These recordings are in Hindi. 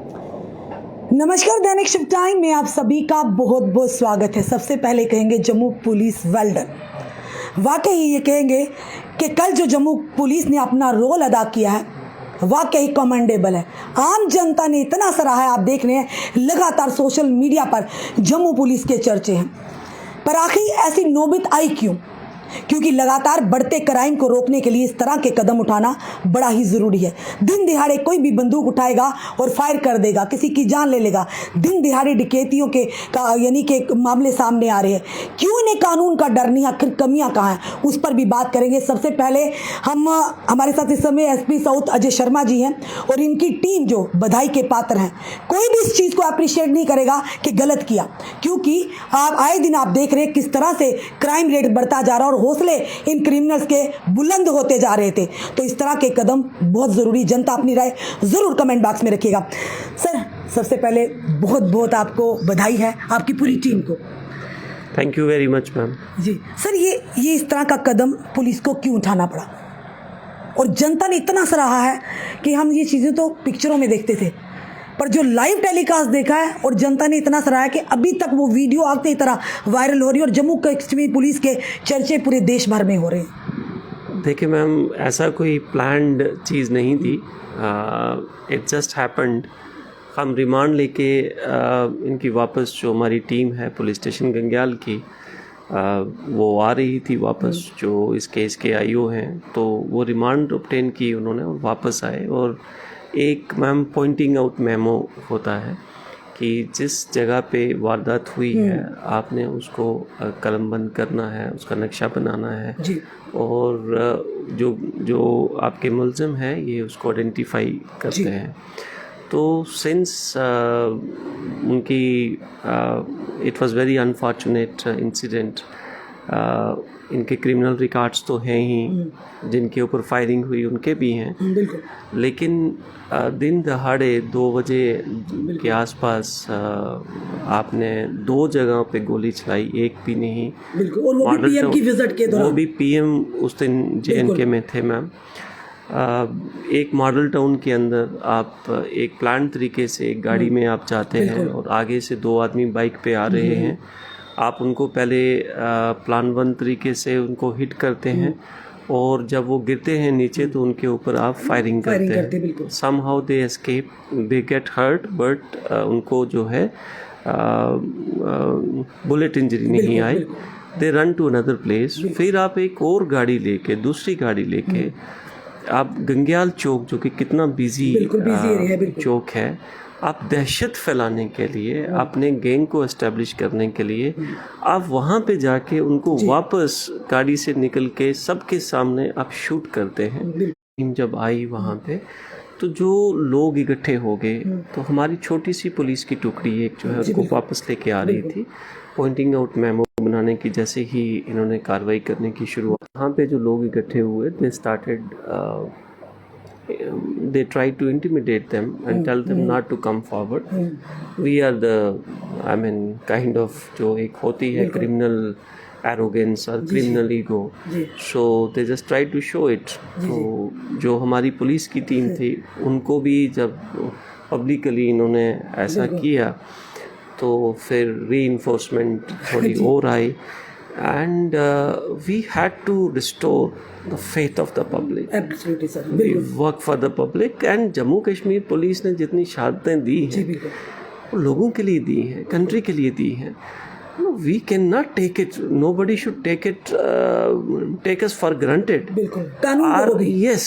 नमस्कार, दैनिक शिफ्ट टाइम में आप सभी का बहुत बहुत स्वागत है। सबसे पहले कहेंगे जम्मू पुलिस वेल डन। वाकई ये कहेंगे कि कल जो जम्मू पुलिस ने अपना रोल अदा किया है वाकई कमेंडेबल है। आम जनता ने इतना सराहा है, आप देख रहे हैं लगातार सोशल मीडिया पर जम्मू पुलिस के चर्चे हैं। पर आखिर ऐसी नौबत आई क्यों? क्योंकि लगातार बढ़ते क्राइम को रोकने के लिए इस तरह के कदम उठाना बड़ा ही ज़रूरी है। दिन दिहाड़े कोई भी बंदूक उठाएगा और फायर कर देगा, किसी की जान ले लेगा। दिन दिहाड़े डकैतियों के यानी के मामले सामने आ रहे हैं। क्यों इन्हें कानून का डर नहीं? आखिर कमियां कहाँ हैं, उस पर भी बात करेंगे। सबसे पहले हमारे साथ इस समय एसपी साउथ अजय शर्मा जी हैं और इनकी टीम जो बधाई के पात्र हैं। कोई भी इस चीज़ को अप्रिशिएट नहीं करेगा कि गलत किया, क्योंकि आप आए दिन आप देख रहे हैं किस तरह से क्राइम रेट बढ़ता जा रहा है और हौसले इन क्रिमिनल्स के बुलंद होते जा रहे थे। तो इस तरह के कदम बहुत ज़रूरी। जनता अपनी राय ज़रूर कमेंट बॉक्स में रखिएगा। सर, सबसे पहले बहुत बहुत आपको बधाई है, आपकी पूरी टीम को। Thank you very much ma'am. जी सर, ये इस तरह का कदम पुलिस को क्यों उठाना पड़ा? और जनता ने इतना सराहा है कि हम ये चीज़ें तो पिक्चरों में देखते थे, पर जो लाइव टेलीकास्ट देखा है और जनता ने इतना सराहा कि अभी तक वो वीडियो आपकी तरह वायरल हो रही है और जम्मू कश्मीर पुलिस के चर्चे पूरे देश भर में हो रहे हैं। देखिए मैम, ऐसा कोई प्लान्ड चीज़ नहीं थी, इट जस्ट हैपेंड। हम रिमांड लेके इनकी वापस जो हमारी टीम है पुलिस स्टेशन गंग्याल की, वो आ रही थी वापस, जो इस केस के आईओ हैं, तो वो रिमांड ऑब्टेन की उन्होंने और वापस आए। और एक मैम पॉइंटिंग आउट मेमो होता है कि जिस जगह पे वारदात हुई है आपने उसको कलमबंद करना है, उसका नक्शा बनाना है जी। और जो आपके मुलज़िम हैं ये उसको आइडेंटिफाई करते हैं। तो सिंस उनकी it was very unfortunate incident, इनके क्रिमिनल रिकॉर्ड्स तो हैं ही, जिनके ऊपर फायरिंग हुई उनके भी हैं, लेकिन दिन दहाड़े 2 बजे के आसपास आपने 2 जगहों पे गोली चलाई, एक भी नहीं। और वो भी पीएम की विजिट के दौरान। वो भी पीएम उस दिन जेएनके में थे मैम। एक मॉडल टाउन के अंदर आप एक प्लान तरीके से एक गाड़ी में आप जाते हैं और आगे से 2 आदमी बाइक पे आ रहे हैं, आप उनको पहले प्लानबंद तरीके से उनको हिट करते हैं और जब वो गिरते हैं नीचे तो उनके ऊपर आप फायरिंग करते हैं। Somehow they escape, they get hurt, but उनको जो है बुलेट इंजरी नहीं आई। They run to another place. फिर आप एक और गाड़ी लेके, दूसरी गाड़ी लेके आप गंग्याल चौक, जो कि कितना बिजी चौक है, आप दहशत फैलाने के लिए, अपने गैंग को एस्टेब्लिश करने के लिए आप वहाँ पे जाके उनको वापस गाड़ी से निकल के सबके सामने आप शूट करते हैं। टीम जब आई वहाँ पे तो जो लोग इकट्ठे हो गए, तो हमारी छोटी सी पुलिस की टुकड़ी एक जो है उनको वापस लेके आ रही थी। पॉइंटिंग आउट मेमो बनाने की जैसे ही इन्होंने कार्रवाई करने की शुरुआत, वहाँ पे जो लोग इकट्ठे हुए, they started they try to intimidate them and tell them not to come forward. We are the, I mean, kind of जो एक होती है criminal arrogance और criminal ego, so they just try to show it. तो जो हमारी पुलिस की टीम थी उनको भी जब पब्लिकली इन्होंने ऐसा किया तो फिर reinforcement थोड़ी और आई and we had to restore the faith of the public. Absolutely sir. We work for the public and Jammu Kashmir police ने जितनी शहादतें दी हैं वो लोगों के लिए दी हैं, कंट्री के लिए दी हैं। No, we cannot take it. Nobody should take it. Take us for granted. Yes,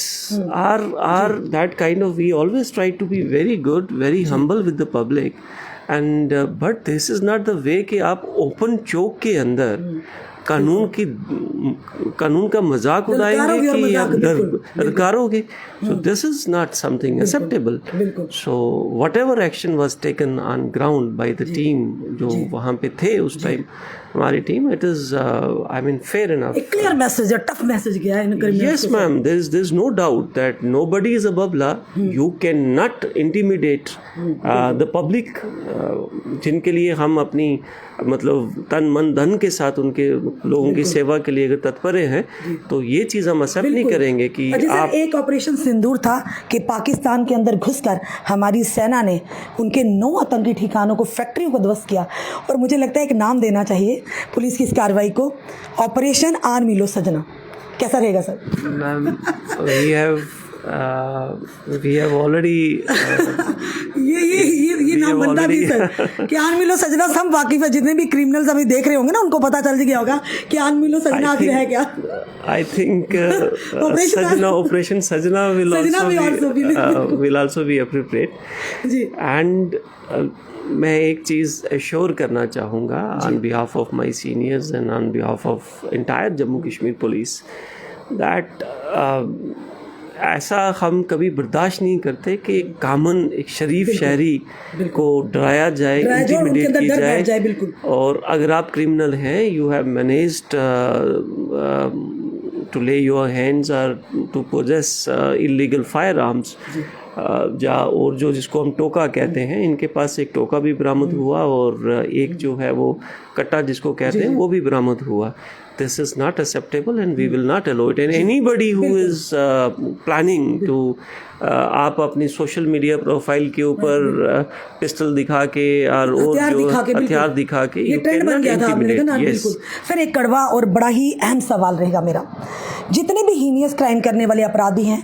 our that kind of. We always try to be very good, very humble with the public. And but this is not the way कि आप ओपन चौक के अंदर कानून का मजाक उड़ाएंगे कि आप ललकारोगे। So this is not something acceptable. So whatever action was taken on ground by the team जो वहाँ पे थे उस टाइम, हमारी team, it is I mean fair enough. एक क्लियर मैसेज है, टफ मैसेज गया है इन criminals Yes, के साथ। ma'am. There's no doubt that nobody is above law. You cannot intimidate the public. जिनके लिए हम अपनी मतलब तन मन धन के साथ उनके लोगों की सेवा के लिए अगर तत्पर हैं, तो ये चीज़ हम एक्सेप्ट नहीं करेंगे कि अजय सर, आप. एक ऑपरेशन सिंदूर था कि पाकिस्तान के अंदर घुसकर हमारी सेना ने उनके 9 आतंकी ठिकानों को, फैक्ट्रियों को ध्वस्त किया, और मुझे लगता है एक नाम देना चाहिए पुलिस की इस कार्रवाई को, ऑपरेशन आर्मी लो सजना। कैसा रहेगा sir? Ma'am, we have already ये नाम बनता भी सर कि आर्मी लो सजना। हम वाकिफ है, जितने भी क्रिमिनल्स अभी देख रहे होंगे ना, उनको पता चल गया होगा कि आर्मी लो सजना आखिर है क्या। I think Operation Sajna will also be appropriate. Ji. And मैं एक चीज़ एश्योर करना चाहूँगा on behalf of my seniors and on behalf of entire Jammu Kashmir police that ऐसा हम कभी बर्दाश्त नहीं करते कि एक कॉमन, एक शरीफ शहरी को डराया जाए, इंटिमिडेट की जाए. और अगर आप क्रिमिनल हैं, you have managed to lay your hands और to possess illegal firearms, और जो जिसको हम टोका कहते हैं, इनके पास एक टोका भी बरामद हुआ और एक जो है वो कट्टा जिसको कहते हैं वो भी बरामद हुआ. This is not acceptable and we will not allow it. And anybody who is planning to आप अपनी सोशल मीडिया प्रोफाइल के ऊपर पिस्टल दिखा के और जो हथियार दिखा के, ये ट्रेंड बन गया था बिल्कुल. फिर एक कड़वा और बड़ा ही अहम सवाल रहेगा मेरा, जितने भी हीनियस क्राइम करने वाले अपराधी हैं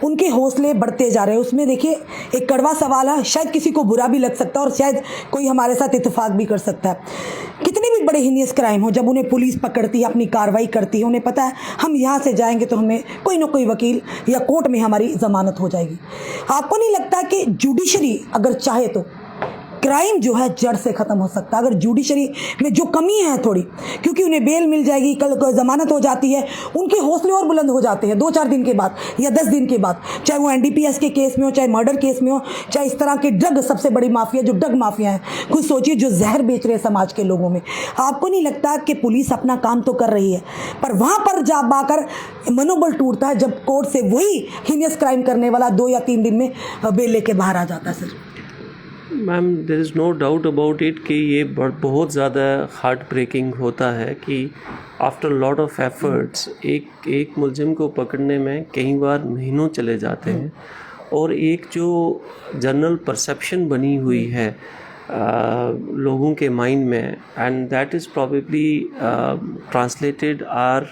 उनके हौसले बढ़ते जा रहे हैं. उसमें देखिए एक कड़वा सवाल है, शायद किसी को बुरा भी लग सकता है और शायद कोई हमारे साथ इत्तेफाक भी कर सकता है. कितने भी बड़े हीनियस क्राइम हो, जब उन्हें पुलिस पकड़ती है, अपनी कार्रवाई करती है, उन्हें पता है हम यहाँ से जाएंगे तो हमें कोई ना कोई वकील या कोर्ट में हमारी जमानत हो जाएगी. आपको नहीं लगता कि जुडिशरी अगर चाहे तो क्राइम जो है जड़ से ख़त्म हो सकता है? अगर जुडिशरी में जो कमी है थोड़ी, क्योंकि उन्हें बेल मिल जाएगी, कल ज़मानत हो जाती है, उनके हौसले और बुलंद हो जाते हैं 2-4 दिन के बाद या 10 दिन के बाद, चाहे वो NDPS के केस में हो, चाहे मर्डर केस में हो, चाहे इस तरह के ड्रग, सबसे बड़ी माफिया जो ड्रग माफिया है, खुद सोचिए जो जहर बेच रहे हैं समाज के लोगों में. आपको नहीं लगता कि पुलिस अपना काम तो कर रही है, पर वहाँ पर जा पाकर मनोबल टूटता है जब कोर्ट से वही हीनियस क्राइम करने वाला 2 या 3 दिन में बेल लेके बाहर आ जाता है? Sir ma'am, there is no doubt about it कि ये बहुत ज़्यादा हार्ट ब्रेकिंग होता है कि आफ्टर लॉट ऑफ एफर्ट्स एक मुलजिम को पकड़ने में कई बार महीनों चले जाते हैं, और एक जो जनरल परसेप्शन बनी हुई है लोगों के माइंड में, and that is probably translated or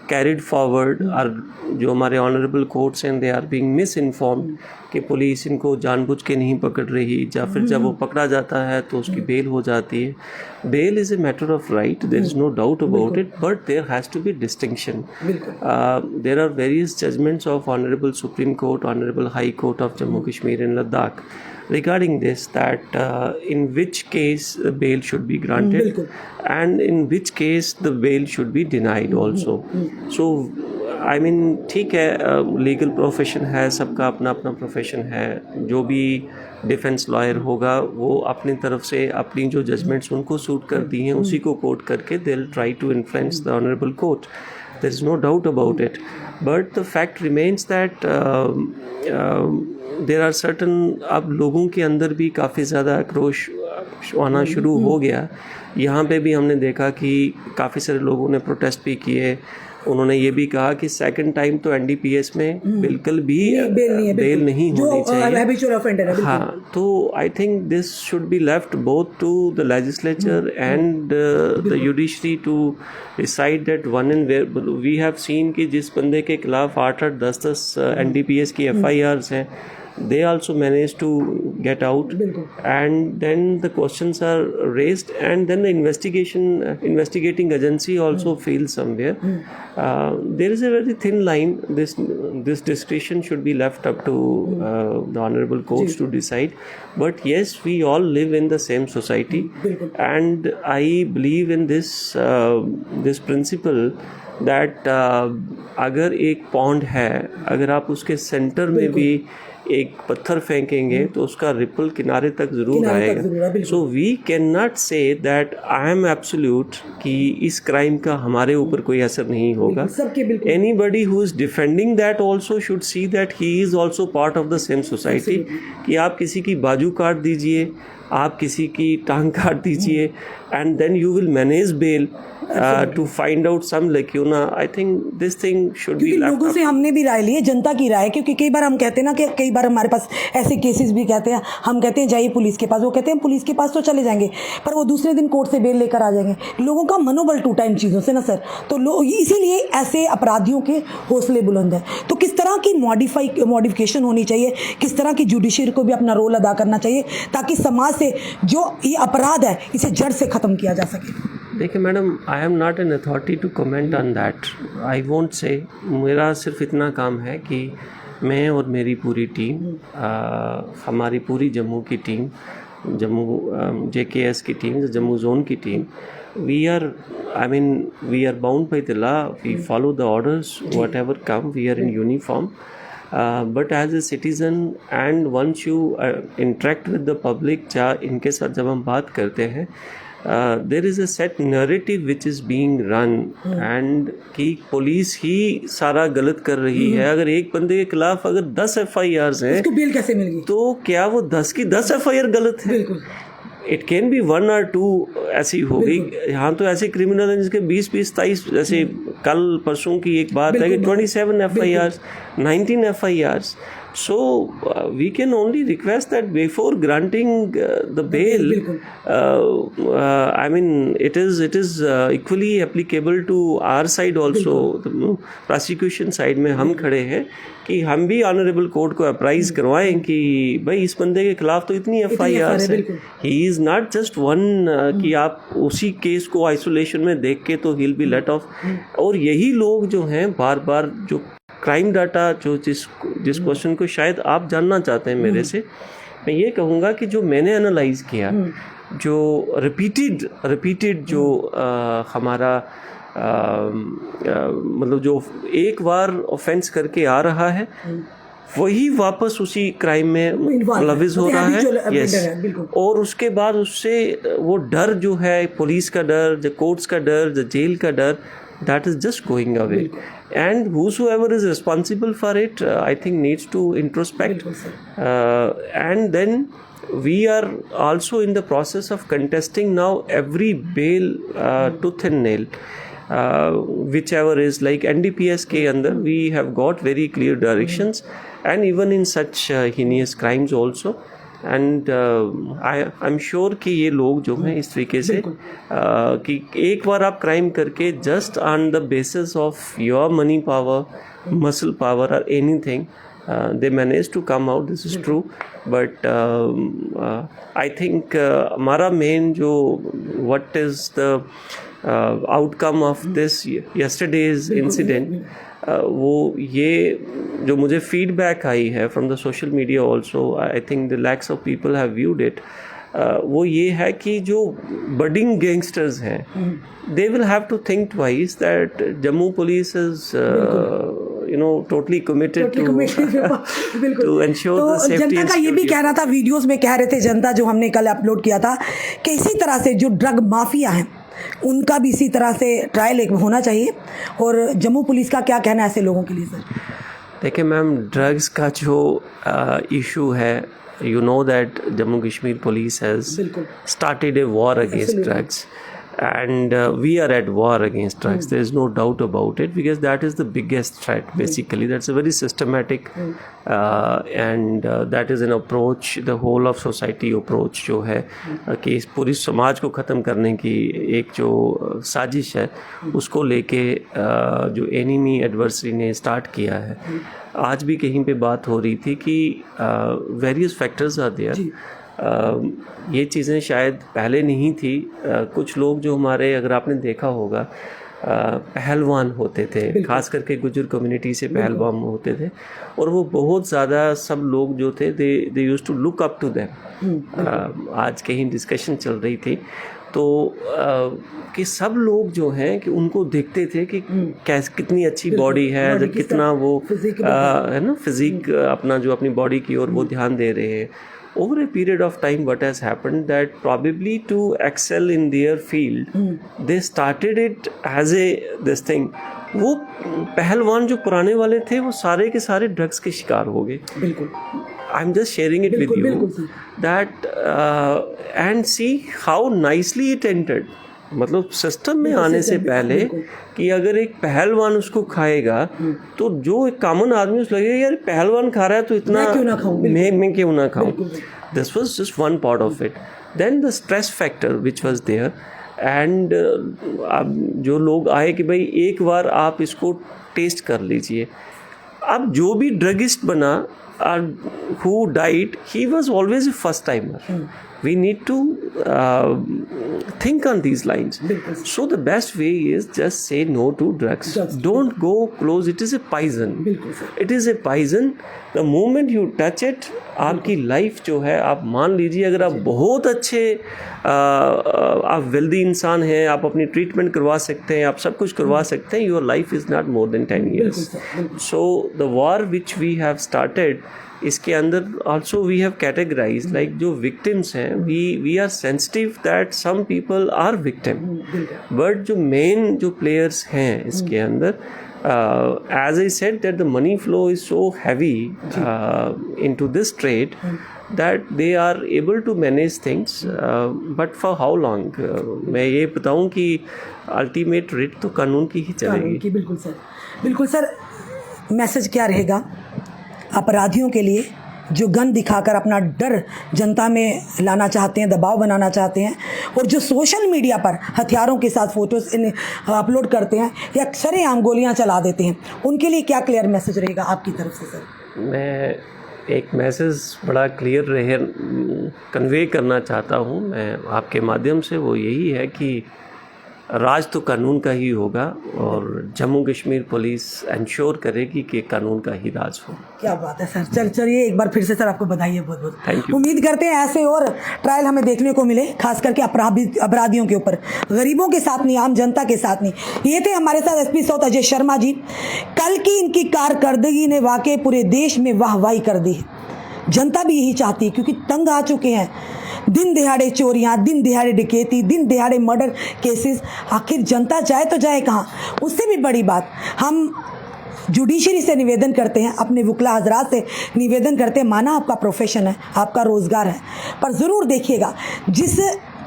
carried forward, और जो हमारे ऑनरेबल कोर्ट्स हैं, they are being misinformed कि पुलिस इनको जानबूझ के नहीं पकड़ रही, या फिर जब वो पकड़ा जाता है तो उसकी बेल हो जाती है. Bail is a matter of right, there is no doubt about it, but there has to be distinction. There are various judgments of honourable supreme court, honourable high court of Jammu Kashmir and Ladakh regarding this, that in which case bail should be granted and in which case the bail should be denied also. So I mean, ठीक है, लीगल प्रोफेशन है, सबका अपना अपना प्रोफेशन है, जो भी डिफेंस लॉयर होगा वो अपनी तरफ से अपनी जो जजमेंट्स उनको सूट करती हैं उसी को कोट करके they will try to influence the honourable court. There is no doubt about it, but the fact remains that there are certain, अब लोगों के अंदर भी काफ़ी ज़्यादा आक्रोश आना शुरू हो गया. यहाँ पे भी हमने देखा कि काफ़ी सारे लोगों ने प्रोटेस्ट भी किए. उन्होंने ये भी कहा कि सेकंड टाइम तो NDPS में बिल्कुल भी बेल नहीं होनी चाहिए. हाँ, तो I think this should be left both to the legislature and the judiciary to decide that one and where. We have seen कि जिस बंदे के खिलाफ 8-8, 10-10 NDPS की FIRs हैं, they also managed to get out, and then the questions are raised, and then the investigating agency also fails somewhere. There is a very thin line. This discretion should be left up to the honorable courts to decide. But yes, we all live in the same society, and I believe in this principle that अगर एक पॉन्ड है, अगर आप उसके सेंटर में भी एक पत्थर फेंकेंगे तो उसका रिपल किनारे तक ज़रूर आएगा. So we can not say that I am absolute कि इस क्राइम का हमारे ऊपर कोई असर नहीं होगा. Anybody who is defending that also should see that he is also part of the same society. कि आप किसी की बाजू काट दीजिए, आप किसी की टांग काट दीजिए, and then you will manage bail to find out some lacuna. I think this thing should be left up. लोगों से हमने भी राय ली है, जनता की राय, क्योंकि कई बार हम कहते हैं ना कि कई बार हमारे पास ऐसे केसेस भी कहते हैं, हम कहते हैं जाइए पुलिस के पास, वो कहते हैं पुलिस के पास तो चले जाएंगे पर वो दूसरे दिन कोर्ट से बेल लेकर आ जाएंगे. लोगों का मनोबल टूटा इन चीज़ों से ना सर, तो लोग इसीलिए ऐसे अपराधियों के हौसले बुलंद हैं. तो किस तरह की मॉडिफिकेशन होनी चाहिए, किस तरह की जुडिशरी को भी अपना रोल अदा करना चाहिए ताकि समाज से जो ये अपराध है इसे जड़ से ख़त्म किया जा सके? देखिए madam, I am not an authority to comment on that. I won't say. मेरा सिर्फ इतना काम है कि मैं और मेरी पूरी टीम, हमारी पूरी जम्मू की टीम, जम्मू JKS की टीम, जम्मू जोन की team, we are bound by the law. We follow the orders, whatever come, we are in uniform. But as a citizen and once you interact with the public, इनके साथ जब हम बात करते हैं, there is a set narrative which is being run and कि पुलिस ही सारा गलत कर रही है. अगर एक बंदे के खिलाफ अगर 10 FIRs हैं, उसको बेल कैसे मिल गई? तो क्या वो 10 की 10 FIR गलत है? इट कैन बी 1 or 2 ऐसी हो गई. यहाँ तो ऐसे क्रिमिनल हैं जिसके 20-23 जैसे कल परसों की एक बात है कि 27 FIRs, 19 FIRs. So we can only request that before granting the bail, it is equally applicable to our side also. The prosecution side में हम खड़े हैं कि हम भी ऑनरेबल कोर्ट को अप्राइज करवाएं कि भाई इस बंदे के खिलाफ तो इतनी FIRs है. He is not just one कि आप उसी केस को आइसोलेशन में देख के तो he will be let off. और यही लोग जो हैं बार बार जो क्राइम डाटा जो जिस क्वेश्चन को शायद आप जानना चाहते हैं मेरे से, मैं ये कहूँगा कि जो मैंने एनालाइज किया, जो रिपीटेड जो हमारा मतलब जो एक बार ऑफेंस करके आ रहा है वही वापस उसी क्राइम में मुलविस हो रहा है. यस. और उसके बाद उससे वो डर जो है, पुलिस का डर, द कोर्ट्स का डर, द जेल का डर, that is just going away. And whosoever is responsible for it, I think needs to introspect. And then we are also in the process of contesting now every bail tooth and nail. Whichever is like NDPS के अंदर we have got very clear directions, and even in such heinous crimes also. And I am sure कि ये लोग जो हैं इस तरीके से कि एक बार आप क्राइम करके just on the basis of your money power, muscle power और anything, they manage to come out. This is true, but I think हमारा मेन जो what is the outcome of this yesterday's incident, वो ये जो मुझे फीडबैक आई है from the social media also, I think the lakhs of people have viewed it, वो ये है कि जो बडिंग गैंगस्टर्स हैं, they will have to think twice that Jammu police is totally committed to ensure the safety. जनता का ये भी कहना था, वीडियोस में कह रहे थे जनता, जो हमने कल अपलोड किया था, कि इसी तरह से जो ड्रग माफिया हैं उनका भी इसी तरह से ट्रायल एक होना चाहिए. और जम्मू पुलिस का क्या कहना है ऐसे लोगों के लिए सर? देखिए मैम, ड्रग्स का जो इशू है, you know that Jammu Kashmir police has started a war against drugs, and we are at war against drugs. There is no doubt about it, because that is the biggest threat. Basically, that's a very systematic and that is an approach, the whole of society approach जो है कि इस पूरी समाज को ख़त्म करने की एक जो साजिश है, उसको लेके जो एनिमी एडवर्सरी ने स्टार्ट किया है. आज भी कहीं पे बात हो रही थी कि वेरियस फैक्टर्स आर देयर. ये चीज़ें शायद पहले नहीं थी. कुछ लोग जो हमारे, अगर आपने देखा होगा, पहलवान होते थे, खास करके गुजर कम्युनिटी से पहलवान होते थे, और वो बहुत ज़्यादा सब लोग जो थे they used to look up to them. आज कहीं डिस्कशन चल रही थी तो कि सब लोग जो हैं कि उनको देखते थे कि कैसे कितनी अच्छी बॉडी है, कितना वो है ना फिजिक अपना जो अपनी बॉडी की ओर वो ध्यान दे रहे हैं। Over a period of time, what has happened that probably to excel in their field, they started it as a this thing. वो पहलवान जो पुराने वाले थे वो सारे के सारे ड्रग्स के शिकार हो गए। बिल्कुल। I'm just sharing it with you that and see how nicely it entered. मतलब सिस्टम में आने से पहले कि अगर एक पहलवान उसको खाएगा तो जो एक कॉमन आदमी उसको लगेगा यार पहलवान खा रहा है तो इतना मैं क्यों ना खाऊं। This was just one part of it. Then the stress factor which was there and अब जो लोग आए कि भाई एक बार आप इसको टेस्ट कर लीजिए। अब जो भी ड्रगिस्ट बना who died, he was always a first timer. We need to think on these lines. So the best way is just say no to drugs. Don't go close. It is a poison. It is a poison. The moment you touch it, आपकी लाइफ जो है, आप मान लीजिए अगर आप बहुत अच्छे आप वेल्दी इंसान हैं, आप अपनी ट्रीटमेंट करवा सकते हैं, आप सब कुछ करवा सकते हैं, your life is not more than 10 years. So the war which we have started, इसके अंदर also we have categorise like जो विक्टिम्स हैं, we are sensitive that some people are victim, but जो मेन जो प्लेयर्स हैं इसके अंदर, as I said that the money flow is so heavy into this trade that they are able to manage things, but for how long? मैं ये बताऊं कि अल्टीमेट रेट तो कानून की ही चलेगी। बिल्कुल सर, बिल्कुल सर। मैसेज क्या रहेगा अपराधियों के लिए जो गन दिखाकर अपना डर जनता में लाना चाहते हैं, दबाव बनाना चाहते हैं, और जो सोशल मीडिया पर हथियारों के साथ फोटोज अपलोड करते हैं या सरेआम गोलियां चला देते हैं, उनके लिए क्या क्लियर मैसेज रहेगा आपकी तरफ से सर? मैं एक मैसेज बड़ा क्लियर रहे कन्वे करना चाहता हूँ मैं आपके माध्यम से, वो यही है कि राज तो कानून का ही होगा और जम्मू कश्मीर पुलिस इंश्योर करेगी कि कानून का ही राज हो। क्या बात है सर। चलिए एक बार फिर से सर आपको बधाई है, बहुत बहुत थैंक यू। उम्मीद करते हैं ऐसे और ट्रायल हमें देखने को मिले, खास करके अपराधियों के ऊपर, गरीबों के साथ नहीं, आम जनता के साथ नहीं। ये थे हमारे साथ एसपी साउथ अजय शर्मा जी। कल की इनकी कारकर्दगी ने वाकई पूरे देश में वाहवाही कर दी है। जनता भी यही चाहती है क्योंकि तंग आ चुके हैं। दिन दिहाड़े चोरियां, दिन दिहाड़े डकैती, दिन दिहाड़े मर्डर केसेस, आखिर जनता जाए तो जाए कहाँ? उससे भी बड़ी बात, हम जुडिशरी से निवेदन करते हैं, अपने वकील हजरात से निवेदन करते हैं, माना आपका प्रोफेशन है, आपका रोज़गार है, पर ज़रूर देखिएगा जिस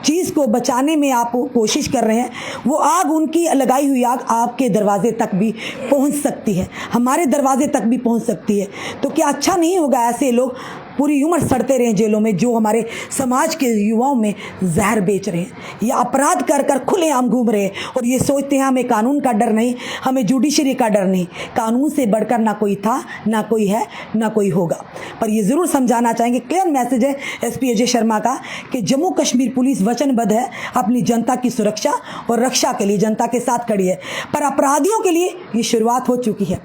चीज़ को बचाने में आप कोशिश कर रहे हैं वो आग, उनकी लगाई हुई आग आपके दरवाजे तक भी पहुंच सकती है, हमारे दरवाजे तक भी पहुंच सकती है। तो क्या अच्छा नहीं होगा ऐसे लोग पूरी उम्र सड़ते रहें जेलों में जो हमारे समाज के युवाओं में जहर बेच रहे हैं या अपराध कर कर खुलेआम घूम रहे हैं और ये सोचते हैं हमें कानून का डर नहीं, हमें जुडिशरी का डर नहीं। कानून से बढ़कर ना कोई था, ना कोई है, ना कोई होगा। पर ये ज़रूर समझाना चाहेंगे, क्लियर मैसेज है एसपी अजय शर्मा का कि जम्मू कश्मीर पुलिस वचनबद्ध है अपनी जनता की सुरक्षा और रक्षा के लिए, जनता के साथ खड़ी है। पर अपराधियों के लिए ये शुरुआत हो चुकी है।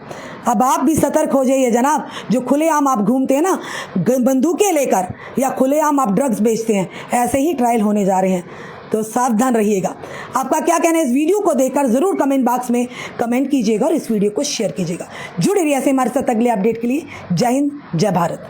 अब आप भी सतर्क हो जाइए जनाब, जो खुलेआम आप घूमते हैं ना बंदूकें लेकर या खुलेआम आप ड्रग्स बेचते हैं, ऐसे ही ट्रायल होने जा रहे हैं, तो सावधान रहिएगा। आपका क्या कहना है इस वीडियो को देखकर ज़रूर कमेंट बॉक्स में कमेंट कीजिएगा और इस वीडियो को शेयर कीजिएगा। जुड़े रहिए ऐसे हमारे साथ अगले अपडेट के लिए। जय हिंद, जय भारत।